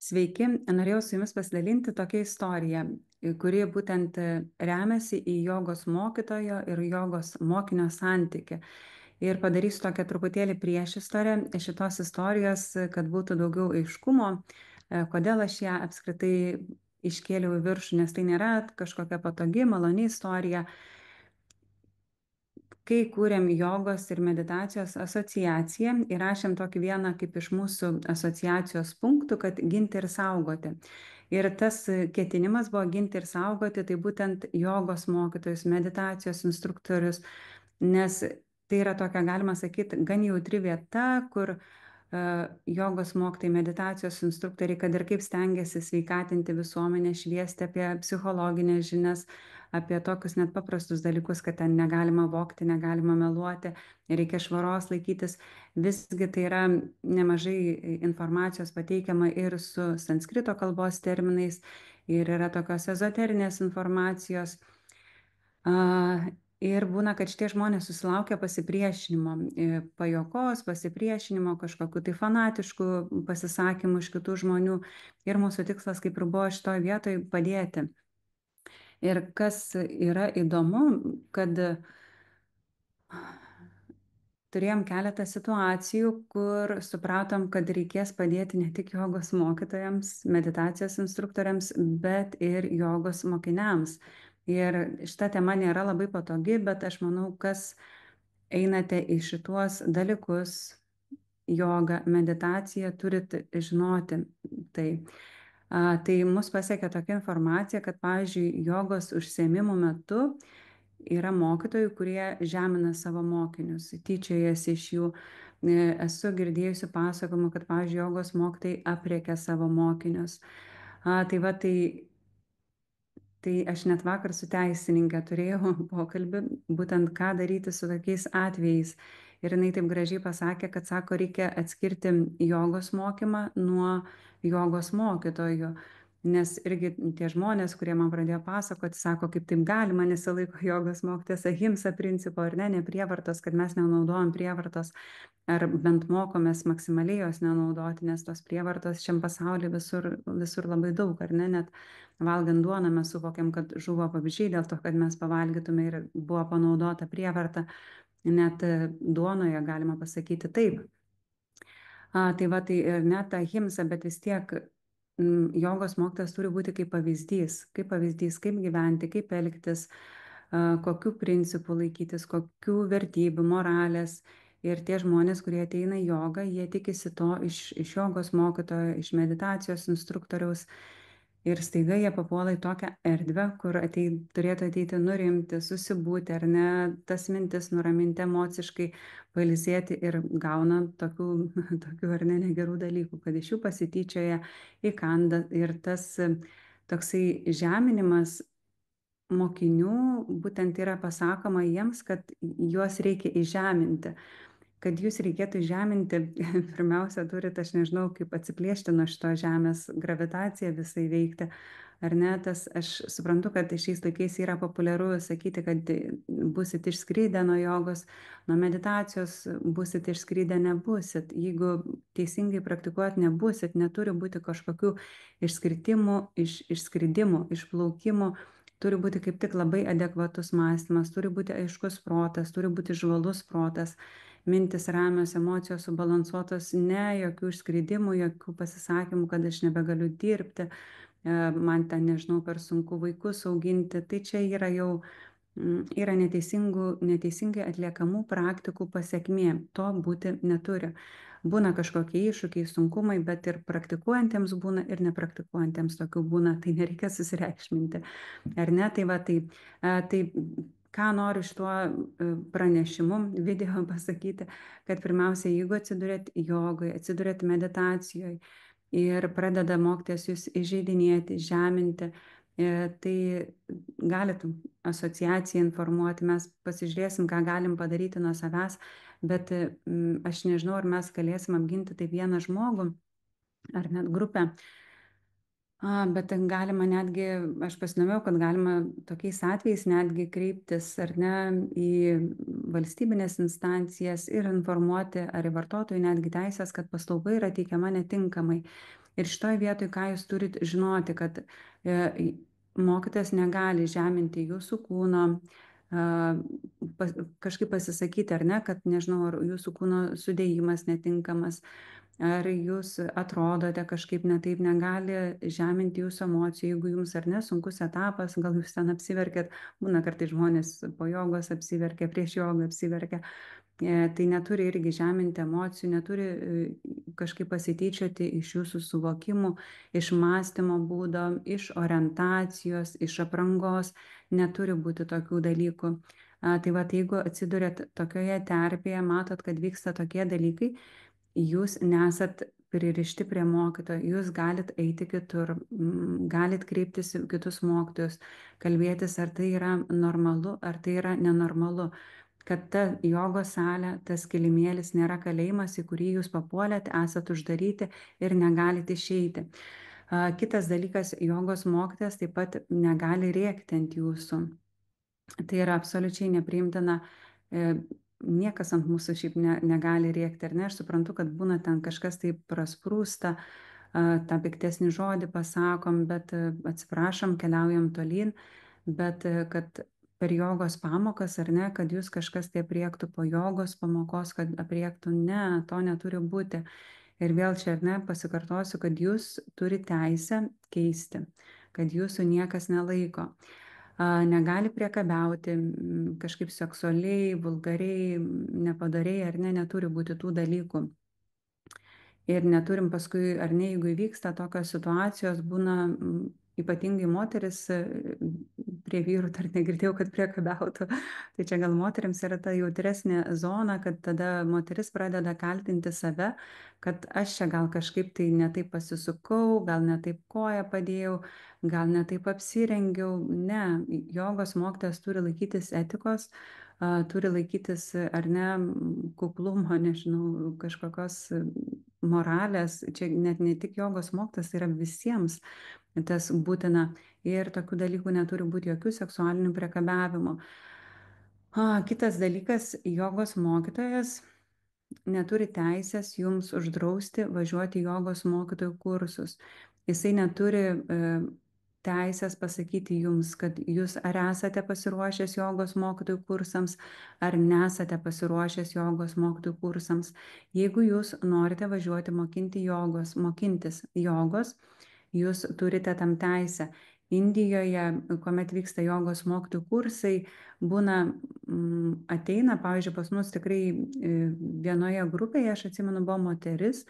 Sveiki, norėjau su jumis pasidalinti tokia istorija, kuri būtent remiasi į jogos mokytojo ir jogos mokinio santyki. Ir padarysiu tokią truputėlį priešistorę šitos istorijos, kad būtų daugiau aiškumo, kodėl aš ją apskritai iškėliau į viršų, nes tai nėra kažkokia patogi, maloni istorija. Kai kūrėm jogos ir meditacijos asociaciją, įrašėm tokį vieną kaip iš mūsų asociacijos punktų, kad ginti ir saugoti. Ir tas ketinimas buvo ginti ir saugoti, tai būtent jogos mokytojus, meditacijos instruktorius, nes tai yra tokia, galima sakyti, gan jautri vieta, kur jogos mokytojai, meditacijos instruktoriai, kad ir kaip stengiasi sveikatinti visuomenę, šviesti apie psichologinės žinias, apie tokius net paprastus dalykus, kad ten negalima vogti, negalima meluoti, reikia švaros laikytis. Visgi tai yra nemažai informacijos pateikiama ir su sanskrito kalbos terminais, ir yra tokios ezoterinės informacijos. Ir būna, kad šitie žmonės susilaukia pasipriešinimo, pajuokos, pasipriešinimo, kažkokiu tai fanatiškų pasisakymų iš kitų žmonių. Ir mūsų tikslas, kaip ir buvo šitoje vietoje, padėti. Ir kas yra įdomu, kad turėjom keletą situacijų, kur supratom, kad reikės padėti ne tik jogos mokytojams, meditacijos instruktoriams, bet ir jogos mokiniams. Ir šita tema nėra labai patogi, bet aš manau, kas einate į šituos dalykus, jogą, meditaciją, turit žinoti tai. Tai mus pasiekia tokia informacija, kad, pavyzdžiui, jogos užsiėmimų metu yra mokytojų, kurie žemina savo mokinius, tyčiojasi iš jų. Esu girdėjusi pasakojimą, kad, pavyzdžiui, jogos mokytojai apriekia savo mokinius. Tai aš net vakar su teisininkė turėjau pokalbį, būtent ką daryti su tokiais atvejais. Ir jinai taip gražiai pasakė, kad, sako, reikia atskirti jogos mokymą nuo jogos mokytojų. Nes irgi tie žmonės, kurie man pradėjo pasakoti, sako, kaip taip galima, nesilaiko jogos mokytojas ahimsa principo, ar ne, neprievartos, kad mes nenaudojam prievartos, ar bent mokomės maksimaliai jos nenaudoti, nes tos prievartos šiam pasaulyje visur labai daug, ar ne, net valgant duoną mes suvokiam, kad žuvo pavyzdžiai dėl to, kad mes pavalgytume ir buvo panaudota prievarta, net duonoje galima pasakyti taip. Tai va, tai ir net ta himsa, bet vis tiek jogos mokytas turi būti kaip pavyzdys, kaip gyventi, kaip elgtis, kokių principų laikytis, kokių vertybių, moralės. Ir tie žmonės, kurie ateina į jogą, jie tikisi to iš jogos mokytojo, iš meditacijos instruktoriaus. Ir staiga jie papuola į tokią erdvę, kur turėtų ateiti nurimti, susibūti, ar ne, tas mintis nuraminti emociškai, pailsėti ir gauna tokių ar ne negerų dalykų, kad iš jų pasityčioja, įkanda. Ir tas toksai žeminimas mokinių būtent yra pasakoma jiems, kad juos reikia įžeminti. Kad jūs reikėtų žeminti, pirmiausia, turite, aš nežinau, kaip atsiplėšti nuo šito žemės, gravitaciją visai veikti. Ar ne, aš suprantu, kad šiais laikais yra populiaru sakyti, kad busit išskridę nuo jogos, nuo meditacijos, busit išskridę, nebusit. Jeigu teisingai praktikuot nebusit, neturi būti kažkokių išskridimų, išplaukimų. Turi būti kaip tik labai adekvatus mąstymas, turi būti aiškus protas, turi būti žvalus protas, mintis ramios, emocijos subalansuotos, ne jokių išskridimų, jokių pasisakymų, kad aš nebegaliu dirbti, man ten, nežinau, per sunku vaikus auginti. Tai čia yra jau yra neteisingai atliekamų praktikų pasiekmė. To būti neturi. Būna kažkokie iššūkiai, sunkumai, bet ir praktikuojantiems būna, ir nepraktikuojantiems tokių būna, tai nereikia susireikšminti. Ar ne? Tai ką noriu šituo pranešimu, video pasakyti, kad pirmiausia, jeigu atsidurėt jogoje, atsidurėt meditacijoje ir pradeda mokytis jūs įžeidinėti, žeminti, tai galit asociaciją informuoti, mes pasižiūrėsim, ką galim padaryti nuo savęs, bet aš nežinau, ar mes galėsim apginti taip vieną žmogų ar net grupę. Bet galima netgi, aš pasidomėjau, kad galima tokiais atvejais netgi kreiptis ar ne į valstybinės instancijas ir informuoti ar į vartotojų netgi teisės, kad paslauga yra teikiama netinkamai. Ir šitoj vietoj, ką jūs turit žinoti, kad mokytojas negali žeminti jūsų kūno, kažkaip pasisakyti, ar ne, kad nežinau, ar jūsų kūno sudėjimas netinkamas, ar jūs atrodote kažkaip ne taip, negali žeminti jūsų emocijų, jeigu jums ar ne sunkus etapas, gal jūs ten apsiverkėt, būna kartais žmonės po jogos apsiverkia, prieš jogą apsiverkia. Tai neturi irgi žeminti emocijų, neturi kažkaip pasityčioti iš jūsų suvokimų, iš mąstymo būdo, iš orientacijos, iš aprangos, neturi būti tokių dalykų. Tai va, jeigu atsidurėt tokioje terpėje, matot, kad vyksta tokie dalykai, jūs nesat pririšti prie mokytojo, jūs galit eiti kitur, galit kreiptis į kitus mokytojus, kalbėtis, ar tai yra normalu, ar tai yra nenormalu, kad ta jogos salė, tas kilimėlis nėra kalėjimas, į kurį jūs papuolėt, esat uždaryti ir negalit išeiti. Kitas dalykas, jogos mokytojas taip pat negali rėkti ant jūsų. Tai yra absoliučiai nepriimtina. Niekas ant mūsų šiaip negali rėkti, ar ne? Aš suprantu, kad būna ten kažkas tai prasprūsta, tą piktesnį žodį pasakom, bet atsiprašom, keliaujam tolyn, bet kad per jogos pamokas, ar ne, kad jūs kažkas tai apriektų po jogos pamokos, kad apriektų, ne, to neturi būti. Ir vėl čia, ar ne, pasikartosiu, kad jūs turite teisę keisti, kad jūsų niekas nelaiko. Negali priekabiauti kažkaip seksualiai, vulgariai, nepadariai, ar ne, neturi būti tų dalykų. Ir neturim paskui, ar ne, jeigu įvyksta tokios situacijos, būna ypatingai moteris prie vyrų, dar negirdėjau, kad priekabiautų. Tai čia gal moteriams yra ta jautresnė zona, kad tada moteris pradeda kaltinti save, kad aš čia gal kažkaip tai netaip pasisukau, gal netaip koją padėjau, gal netaip apsirengiau. Ne, jogos mokytojas turi laikytis etikos, turi laikytis, ar ne, kuklumo, nežinau, kažkokios moralės. Čia net ne tik jogos mokytojas, tai yra visiems tas būtina. Ir tokių dalykų neturi būti, jokių seksualinių priekabiavimų. Kitas dalykas, jogos mokytojas neturi teisės jums uždrausti važiuoti jogos mokytojų kursus. Jisai neturi teisės pasakyti jums, kad jūs ar esate pasiruošęs jogos mokytojų kursams, ar nesate pasiruošęs jogos mokytojų kursams. Jeigu jūs norite važiuoti mokintis jogos, jūs turite tam teisę. Indijoje, kuomet vyksta jogos mokytojų kursai, būna, ateina, pavyzdžiui, pas mus tikrai vienoje grupėje, aš atsimenu, buvo moteris,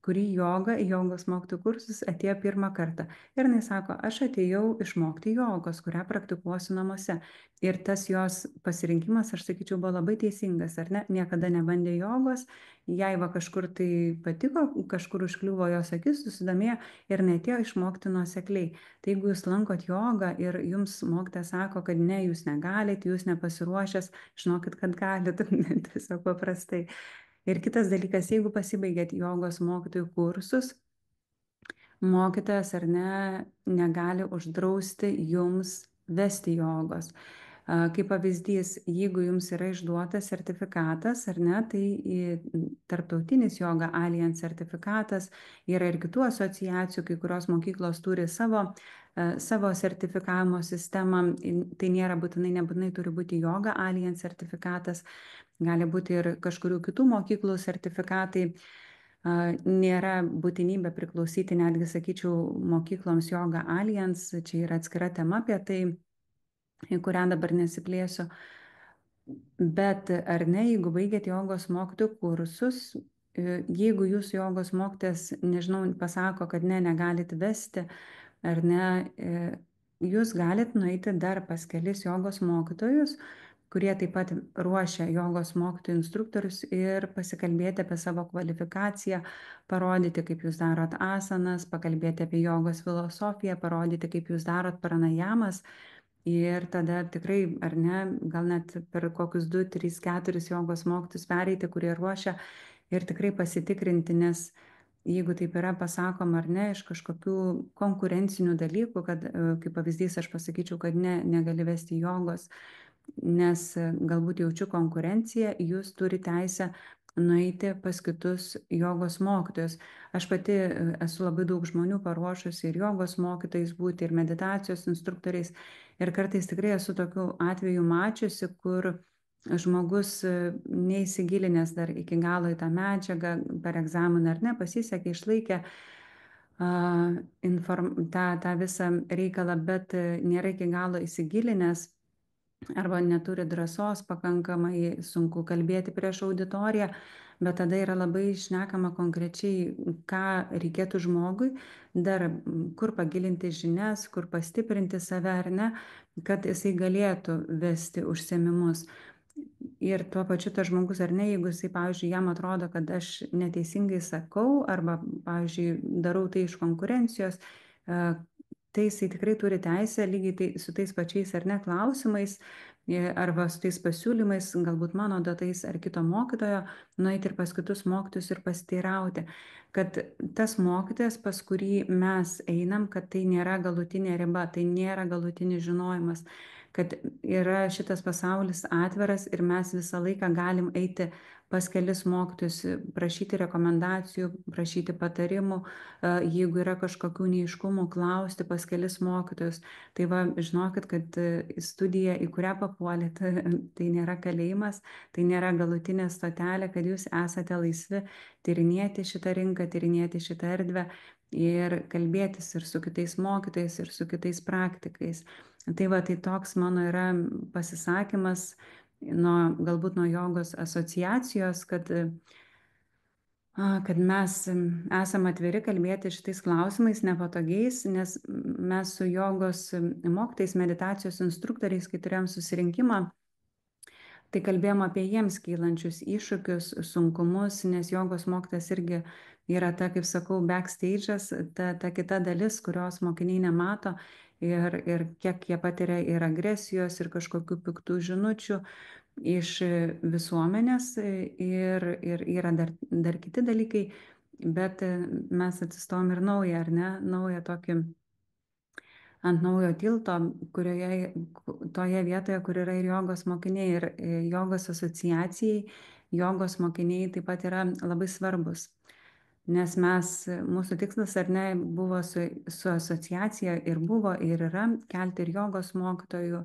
kuri jogos mokytojų kursus atėjo pirmą kartą. Ir jinai sako, aš atėjau išmokti jogos, kurią praktikuosiu namuose. Ir tas jos pasirinkimas, aš sakyčiau, buvo labai teisingas, ar ne? Niekada nebandė jogos, jai va kažkur tai patiko, kažkur užkliuvo jos akis, susidomėjo ir neatėjo išmokti nuosekliai. Tai jeigu jūs lankot jogą ir jums mokytojas sako, kad ne, jūs negalite, jūs nepasiruošęs, žinokit, kad galite, tiesiog paprastai. Ir kitas dalykas, jeigu pasibaigėt jogos mokytojų kursus, mokytojas ar ne, negali uždrausti jums vesti jogos. Kaip pavyzdys, jeigu jums yra išduotas sertifikatas, ar ne, tai tarptautinis Yoga Alliance sertifikatas, yra ir kitų asociacijų, kai kurios mokyklos turi savo sertifikavimo sistemą, tai nebūtinai turi būti Yoga Alliance sertifikatas, gali būti ir kažkurių kitų mokyklų sertifikatai. Nėra būtinybė priklausyti, netgi sakyčiau, mokykloms Yoga Alliance, čia yra atskira tema apie tai, į kurią dabar nesiplėsiu. Bet ar ne, jeigu baigėt jogos mokytojų kursus, jeigu jūsų jogos mokytojas, nežinau, pasako, kad ne, negalit vesti, ar ne, jūs galit nueiti dar pas kelis jogos mokytojus, kurie taip pat ruošia jogos mokytojų instruktorius ir pasikalbėti apie savo kvalifikaciją, parodyti, kaip jūs darot asanas, pakalbėti apie jogos filosofiją, parodyti, kaip jūs darot pranajamas. Ir tada tikrai, ar ne, gal net per kokius 2, 3, 4 jogos mokytojus pereiti, kurie ruošia ir tikrai pasitikrinti, nes jeigu taip yra pasakoma, ar ne, iš kažkokių konkurencinių dalykų, kad kaip pavyzdys aš pasakyčiau, kad ne, negali vesti jogos, nes galbūt jaučiu konkurenciją, jūs turite teisę nueiti pas kitus jogos mokytojus. Aš pati esu labai daug žmonių paruošusi ir jogos mokytojais būti, ir meditacijos instruktoriais. Ir kartais tikrai esu tokių atvejų mačiusi, kur žmogus neįsigilinęs dar iki galo į tą medžiagą, per egzaminą ar ne, pasisekė, išlaikė tą visą reikalą, bet nėra iki galo įsigilinęs arba neturi drąsos pakankamai, sunku kalbėti prieš auditoriją, bet tada yra labai šnekama konkrečiai, ką reikėtų žmogui, dar kur pagilinti žinias, kur pastiprinti save ar ne, kad jisai galėtų vesti užsiėmimus. Ir tuo pačiu tas žmogus ar ne, jeigu jisai, pavyzdžiui, jam atrodo, kad aš neteisingai sakau arba, pavyzdžiui, darau tai iš konkurencijos, tai jisai tikrai turi teisę lygiai tai, su tais pačiais ar ne klausimais arba su tais pasiūlymais, galbūt mano duotais ar kito mokytojo, nueiti ir pas kitus mokytojus ir pasiteirauti, kad tas mokytojas, pas kurį mes einam, kad tai nėra galutinė riba, tai nėra galutinis žinojimas, kad yra šitas pasaulis atviras ir mes visą laiką galim eiti pas kelis mokytojus, prašyti rekomendacijų, prašyti patarimų, jeigu yra kažkokių neaiškumų, klausti pas kelis mokytojus. Tai va, žinokit, kad studija, į kurią papuolėt, tai nėra kalėjimas, tai nėra galutinė stotelė, kad jūs esate laisvi tyrinėti šitą rinką, tyrinėti šitą erdvę ir kalbėtis ir su kitais mokytojais, ir su kitais praktikais. Tai va, tai toks mano yra pasisakymas galbūt nuo jogos asociacijos, kad mes esame atviri kalbėti šitais klausimais nepatogiais, nes mes su jogos mokytais, meditacijos instruktoriais, kai turėjom susirinkimą, tai kalbėjom apie jiems kylančius iššūkius, sunkumus, nes jogos mokytas irgi yra ta, kaip sakau, backstage'as, ta kita dalis, kurios mokiniai nemato ir kiek jie patiria ir agresijos, ir kažkokių piktų žinučių iš visuomenės ir yra dar kiti dalykai, bet mes atsistojom ir naują, ar ne, naują tokį ant naujo tilto, toje vietoje, kur yra ir jogos mokiniai, ir jogos asociacijai, jogos mokiniai taip pat yra labai svarbus. Nes mūsų tikslas ar ne buvo su asociacija ir buvo ir yra kelti ir jogos mokytojų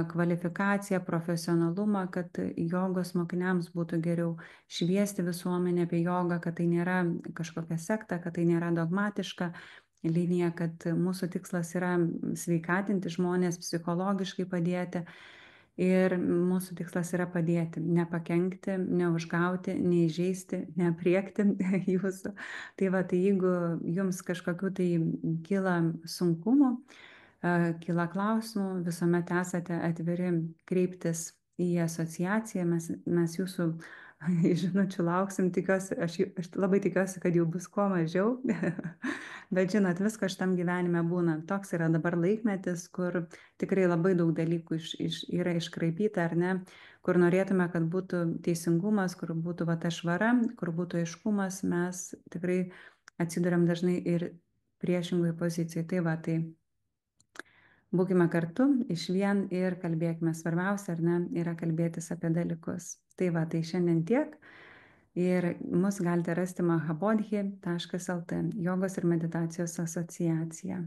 kvalifikaciją, profesionalumą, kad jogos mokiniams būtų geriau, šviesti visuomenę apie jogą, kad tai nėra kažkokia sekta, kad tai nėra dogmatiška linija, kad mūsų tikslas yra sveikatinti žmonės, psichologiškai padėti. Ir mūsų tikslas yra padėti, nepakenkti, neužgauti, neįžeisti, neapriekti jūsų. Tai va, tai jeigu jums kažkokiu tai kyla sunkumu, kyla klausimų, visuomet esate atviri kreiptis į asociaciją, mes jūsų žinučių lauksim, aš labai tikiuosi, kad jų bus kuo mažiau, bet žinot, visko šitam gyvenime būna. Toks yra dabar laikmetis, kur tikrai labai daug dalykų yra iškraipyta, ar ne, kur norėtume, kad būtų teisingumas, kur būtų va ta švara, kur būtų aiškumas, mes tikrai atsiduriam dažnai ir priešingoje pozicijoje. Tai va, tai būkime kartu išvien ir kalbėkime. Svarbiausia, ar ne, yra kalbėtis apie dalykus. Tai va, tai šiandien tiek. Ir mus galite rasti mahabodhi.lt, jogos ir meditacijos asociacija.